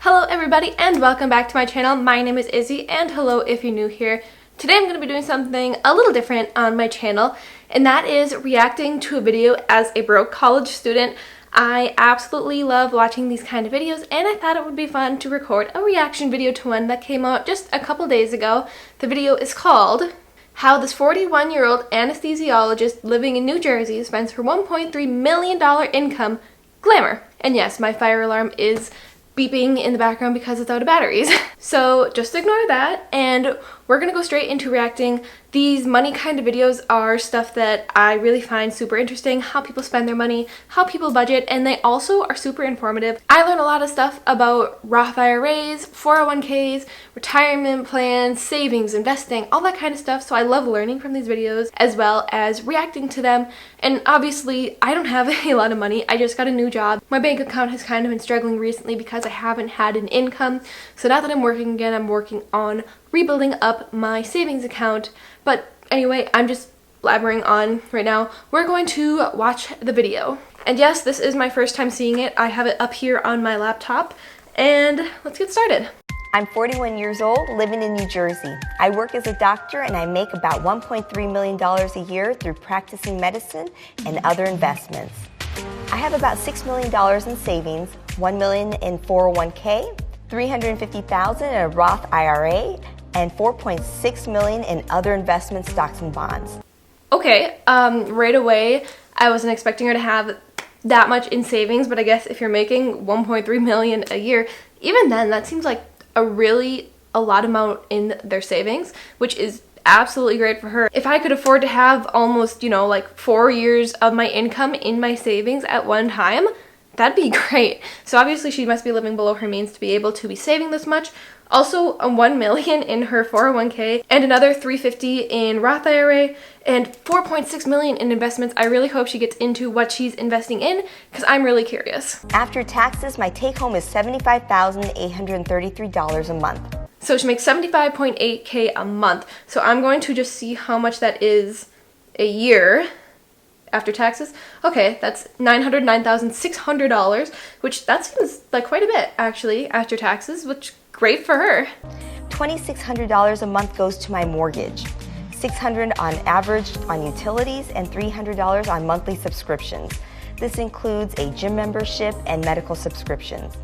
Hello everybody and welcome back to my channel. My name is Izzy and hello if you're new here. Today I'm going to be doing something a little different on my channel, and that is reacting to a video as a broke college student. I absolutely love watching these kind of videos, and I thought it would be fun to record a reaction video to one that came out just a couple days ago. The video is called How This 41-Year-Old Anesthesiologist Living in New Jersey Spends Her $1.3 Million Income, Glamour. And yes, my fire alarm is beeping in the background because it's out of batteries. So just ignore that, and we're gonna go straight into reacting. These money kind of videos are stuff that I really find super interesting, how people spend their money, how people budget, and they also are super informative. I learn a lot of stuff about Roth IRAs, 401ks, retirement plans, savings, investing, all that kind of stuff, so I love learning from these videos as well as reacting to them. And obviously, I don't have a lot of money. I just got a new job. My bank account has kind of been struggling recently because I haven't had an income. So now that I'm working again, I'm working on rebuilding up my savings account. But anyway, I'm just blabbering on right now. We're going to watch the video. And yes, this is my first time seeing it. I have it up here on my laptop, and let's get started. I'm 41 years old, living in New Jersey. I work as a doctor and I make about $1.3 million a year through practicing medicine and other investments. I have about $6 million in savings, $1 million in 401k, $350,000 in a Roth IRA, and $4.6 million in other investment stocks and bonds. Okay, right away, I wasn't expecting her to have that much in savings, but I guess if you're making $1.3 million a year, even then, that seems like a lot amount in their savings, which is absolutely great for her. If I could afford to have almost, like 4 years of my income in my savings at one time, that'd be great. So obviously she must be living below her means to be able to be saving this much. Also, $1 million in her 401k and another $350,000 in Roth IRA and $4.6 million in investments. I really hope she gets into what she's investing in because I'm really curious. After taxes, my take home is $75,833 a month. So she makes $75.8K a month. So I'm going to just see how much that is a year after taxes. Okay, that's $909,600, which that seems like quite a bit actually after taxes, which great for her. $2,600 a month goes to my mortgage, $600 on average on utilities, and $300 on monthly subscriptions. This includes a gym membership and medical subscriptions.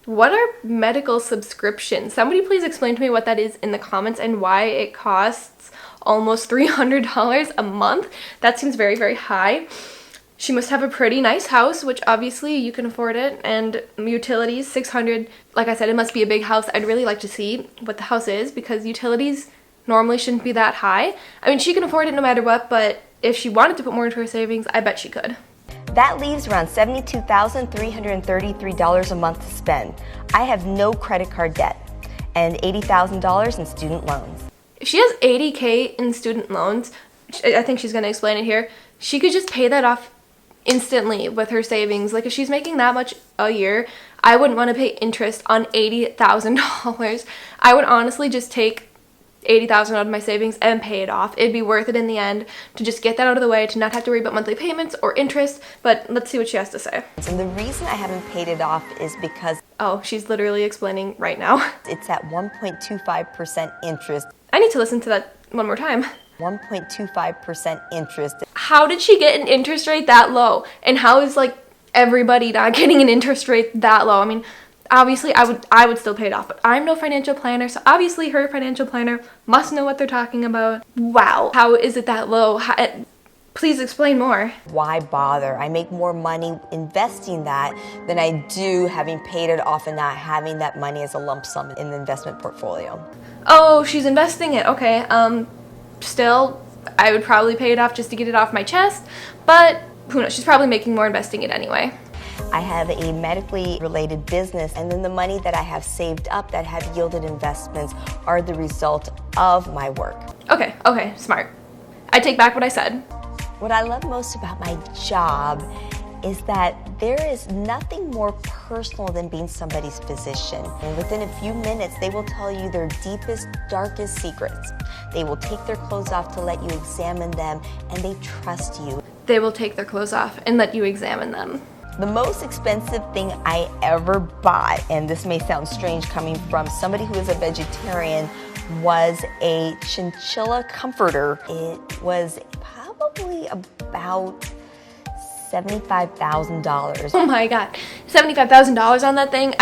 What are medical subscriptions? Somebody please explain to me what that is in the comments and why it costs almost $300 a month. That seems very, very high. She must have a pretty nice house, which obviously you can afford it, and utilities, $600. Like I said, it must be a big house. I'd really like to see what the house is because utilities normally shouldn't be that high. I mean, she can afford it no matter what, but if she wanted to put more into her savings, I bet she could. That leaves around $72,333 a month to spend. I have no credit card debt and $80,000 in student loans. If she has $80K in student loans, I think she's going to explain it here, she could just pay that off instantly with her savings. Like if she's making that much a year, I wouldn't want to pay interest on $80,000. I would honestly just take $80,000 out of my savings and pay it off. It'd be worth it in the end to just get that out of the way, to not have to worry about monthly payments or interest. But let's see what she has to say. And the reason I haven't paid it off is because... Oh, she's literally explaining right now. It's at 1.25% interest. I need to listen to that one more time. 1.25% interest. How did she get an interest rate that low? And how is like everybody not getting an interest rate that low? I mean, obviously I would still pay it off, but I'm no financial planner, so obviously her financial planner must know what they're talking about. Wow, how is it that low? Please explain more. Why bother? I make more money investing that than I do having paid it off and not having that money as a lump sum in the investment portfolio. Oh, she's investing it. Okay, still, I would probably pay it off just to get it off my chest, but who knows? She's probably making more investing it anyway. I have a medically related business, and then the money that I have saved up that have yielded investments are the result of my work. Okay, smart. I take back what I said. What I love most about my job is that there is nothing more personal than being somebody's physician. And within a few minutes, they will tell you their deepest, darkest secrets. They will take their clothes off to let you examine them, and they trust you. They will take their clothes off and let you examine them. The most expensive thing I ever bought, and this may sound strange coming from somebody who is a vegetarian, was a chinchilla comforter. It was probably about $75,000. Oh my god, $75,000 on that thing.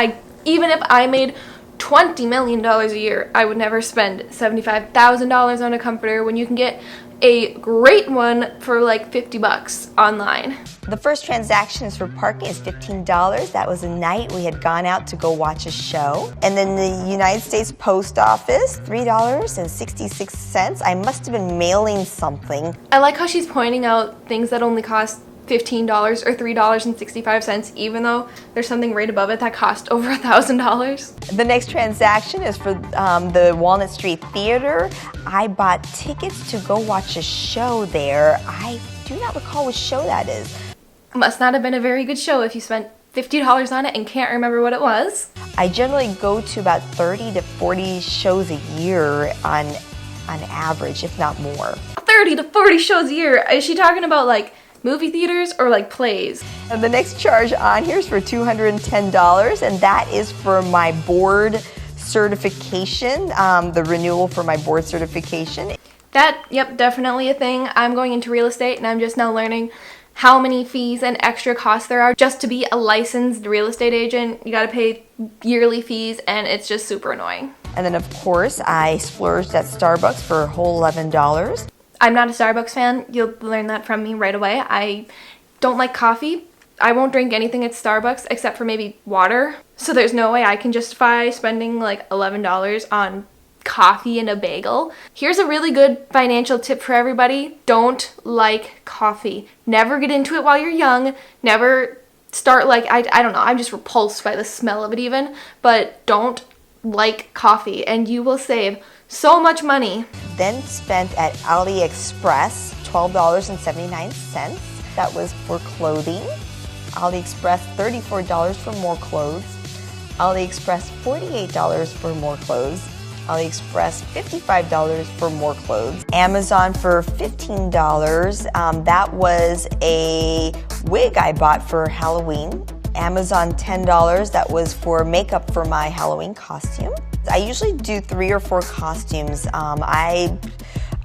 Even if I made $20 million a year, I would never spend $75,000 on a comforter when you can get a great one for like 50 bucks online. The first transaction is for parking is $15. That was a night we had gone out to go watch a show. And then the United States Post Office, $3.66. I must have been mailing something. I like how she's pointing out things that only cost $15 or $3.65, even though there's something right above it that cost over $1,000. The next transaction is for the Walnut Street Theater. I bought tickets to go watch a show there. I do not recall which show that is. Must not have been a very good show if you spent $50 on it and can't remember what it was. I generally go to about 30 to 40 shows a year on average, if not more. 30 to 40 shows a year? Is she talking about like movie theaters or like plays? And the next charge on here is for $210, and that is for my board certification, the renewal for my board certification. Yep, definitely a thing. I'm going into real estate and I'm just now learning how many fees and extra costs there are just to be a licensed real estate agent. You gotta pay yearly fees and it's just super annoying. And then of course I splurged at Starbucks for a whole $11. I'm not a Starbucks fan. You'll learn that from me right away. I don't like coffee. I won't drink anything at Starbucks except for maybe water. So there's no way I can justify spending like $11 on coffee and a bagel. Here's a really good financial tip for everybody. Don't like coffee. Never get into it while you're young. Never start like, I don't know, I'm just repulsed by the smell of it even. But don't like coffee and you will save so much money. Then spent at AliExpress $12.79. That was for clothing. AliExpress $34 for more clothes. AliExpress $48 for more clothes. AliExpress $55 for more clothes. Amazon for $15. That was a wig I bought for Halloween. Amazon $10. That was for makeup for my Halloween costume. I usually do 3 or 4 costumes. I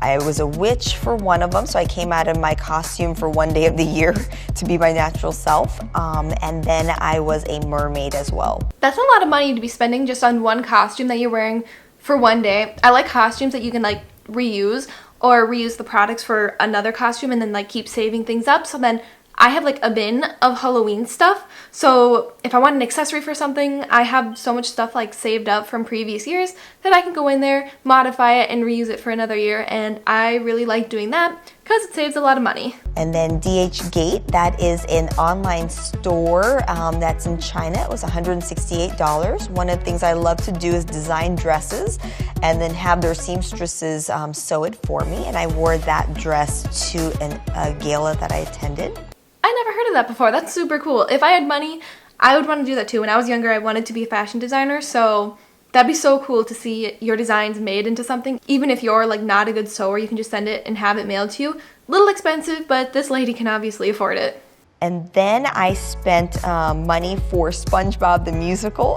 was a witch for one of them, so I came out of my costume for one day of the year to be my natural self. And then I was a mermaid as well. That's a lot of money to be spending just on one costume that you're wearing for one day. I like costumes that you can like reuse or reuse the products for another costume and then like keep saving things up. So then I have like a bin of Halloween stuff. So if I want an accessory for something, I have so much stuff like saved up from previous years that I can go in there, modify it, and reuse it for another year. And I really like doing that because it saves a lot of money. And then DHgate, that is an online store that's in China. It was $168. One of the things I love to do is design dresses and then have their seamstresses sew it for me. And I wore that dress to a gala that I attended. I never heard of that before. That's super cool. If I had money, I would want to do that too. When I was younger, I wanted to be a fashion designer, so that'd be so cool to see your designs made into something. Even if you're like not a good sewer, you can just send it and have it mailed to you. A little expensive, but this lady can obviously afford it. And then I spent money for SpongeBob the Musical,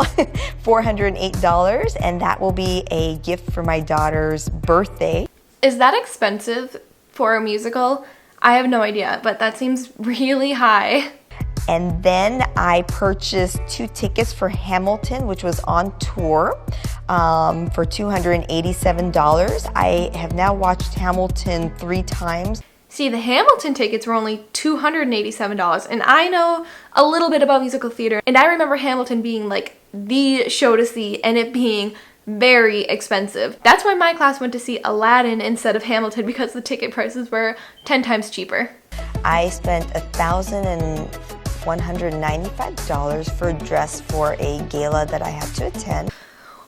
$408, and that will be a gift for my daughter's birthday. Is that expensive for a musical? I have no idea, but that seems really high. And then I purchased 2 tickets for Hamilton, which was on tour, for $287. I have now watched Hamilton 3 times. See, the Hamilton tickets were only $287, and I know a little bit about musical theater, and I remember Hamilton being like the show to see and it being very expensive. That's why my class went to see Aladdin instead of Hamilton, because the ticket prices were 10 times cheaper. I spent $1,195 for a dress for a gala that I had to attend.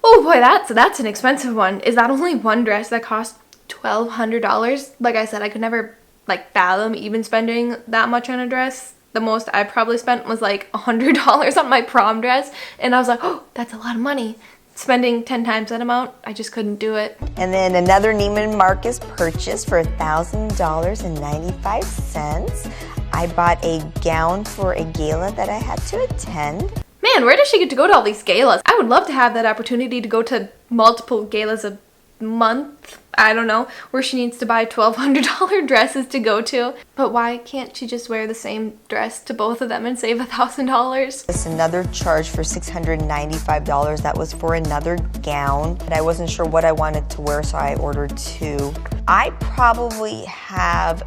Oh boy, that's an expensive one. Is that only one dress that cost $1,200? Like I said, I could never like fathom even spending that much on a dress. The most I probably spent was like $100 on my prom dress, and I was like, oh, that's a lot of money. Spending 10 times that amount, I just couldn't do it. And then another Neiman Marcus purchase for $1,000.95. I bought a gown for a gala that I had to attend. Man, where does she get to go to all these galas? I would love to have that opportunity to go to multiple galas a month, I don't know, where she needs to buy $1,200 dresses to go to. But why can't she just wear the same dress to both of them and save $1,000? It's another charge for $695. That was for another gown. And I wasn't sure what I wanted to wear, so I ordered two. I probably have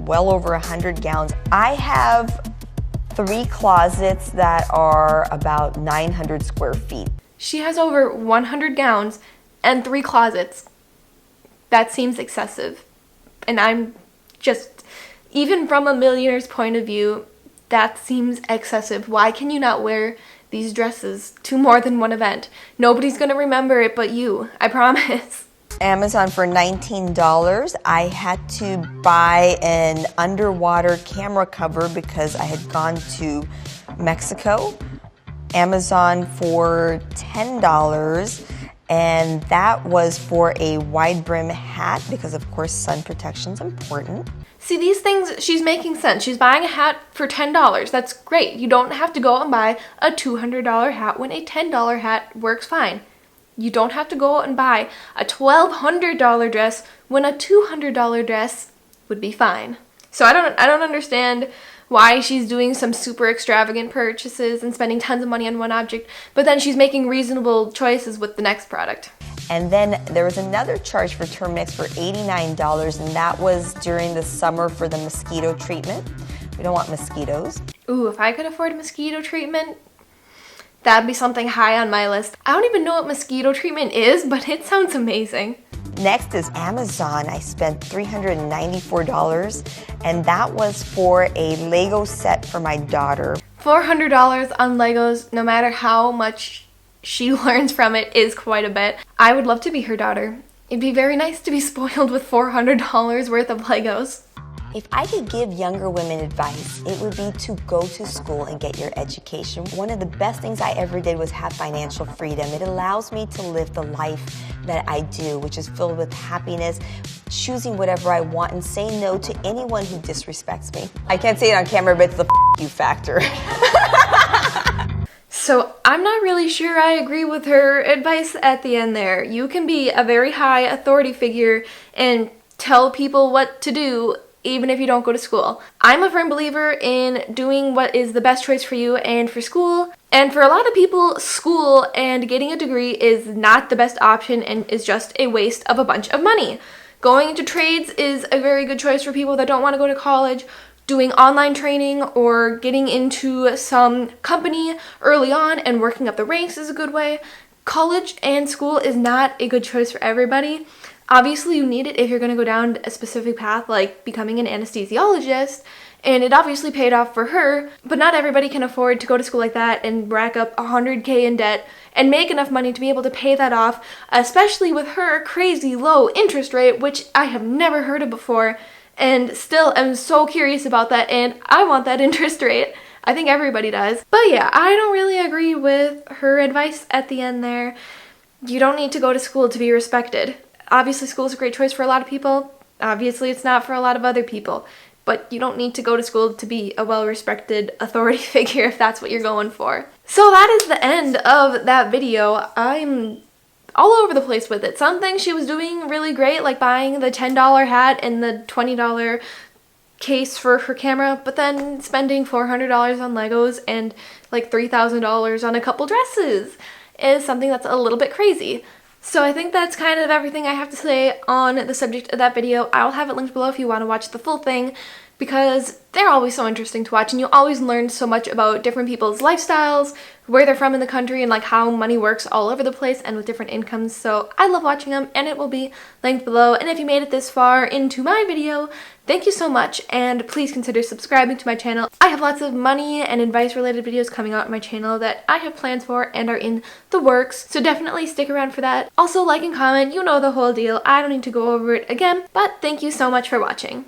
well over 100 gowns. I have 3 closets that are about 900 square feet. She has over 100 gowns and 3 closets. That seems excessive. And I'm just, even from a millionaire's point of view, that seems excessive. Why can you not wear these dresses to more than one event? Nobody's gonna remember it but you, I promise. Amazon for $19. I had to buy an underwater camera cover because I had gone to Mexico. Amazon for $10. And that was for a wide brim hat because of course sun protection is important. See, these things, she's making sense. She's buying a hat for $10. That's great. You don't have to go and buy a $200 hat when a $10 hat works fine. You don't have to go out and buy a $1,200 dress when a $200 dress would be fine. So I don't understand why she's doing some super extravagant purchases and spending tons of money on one object, but then she's making reasonable choices with the next product. And then there was another charge for Terminix for $89, and that was during the summer for the mosquito treatment. We don't want mosquitoes. Ooh, if I could afford mosquito treatment, that'd be something high on my list. I don't even know what mosquito treatment is, but it sounds amazing. Next is Amazon. I spent $394, and that was for a Lego set for my daughter. $400 on Legos, no matter how much she learns from it, is quite a bit. I would love to be her daughter. It'd be very nice to be spoiled with $400 worth of Legos. If I could give younger women advice, it would be to go to school and get your education. One of the best things I ever did was have financial freedom. It allows me to live the life that I do, which is filled with happiness, choosing whatever I want, and saying no to anyone who disrespects me. I can't say it on camera, but it's the you factor. So I'm not really sure I agree with her advice at the end there. You can be a very high authority figure and tell people what to do even if you don't go to school. I'm a firm believer in doing what is the best choice for you and for school. And for a lot of people, school and getting a degree is not the best option and is just a waste of a bunch of money. Going into trades is a very good choice for people that don't want to go to college. Doing online training or getting into some company early on and working up the ranks is a good way. College and school is not a good choice for everybody. Obviously, you need it if you're going to go down a specific path like becoming an anesthesiologist, and it obviously paid off for her, but not everybody can afford to go to school like that and rack up $100K in debt and make enough money to be able to pay that off, especially with her crazy low interest rate, which I have never heard of before, and still am so curious about that, and I want that interest rate. I think everybody does. But yeah, I don't really agree with her advice at the end there. You don't need to go to school to be respected. Obviously, school is a great choice for a lot of people. Obviously, it's not for a lot of other people. But you don't need to go to school to be a well-respected authority figure if that's what you're going for. So that is the end of that video. I'm all over the place with it. Some things she was doing really great, like buying the $10 hat and the $20 case for her camera, but then spending $400 on Legos and like $3,000 on a couple dresses is something that's a little bit crazy. So I think that's kind of everything I have to say on the subject of that video. I'll have it linked below if you want to watch the full thing, because they're always so interesting to watch and you always learn so much about different people's lifestyles, where they're from in the country, and like how money works all over the place and with different incomes. So I love watching them, and it will be linked below. And if you made it this far into my video, thank you so much, and please consider subscribing to my channel. I have lots of money and advice related videos coming out on my channel that I have plans for and are in the works, so definitely stick around for that. Also, like and comment, you know the whole deal. I don't need to go over it again, but thank you so much for watching.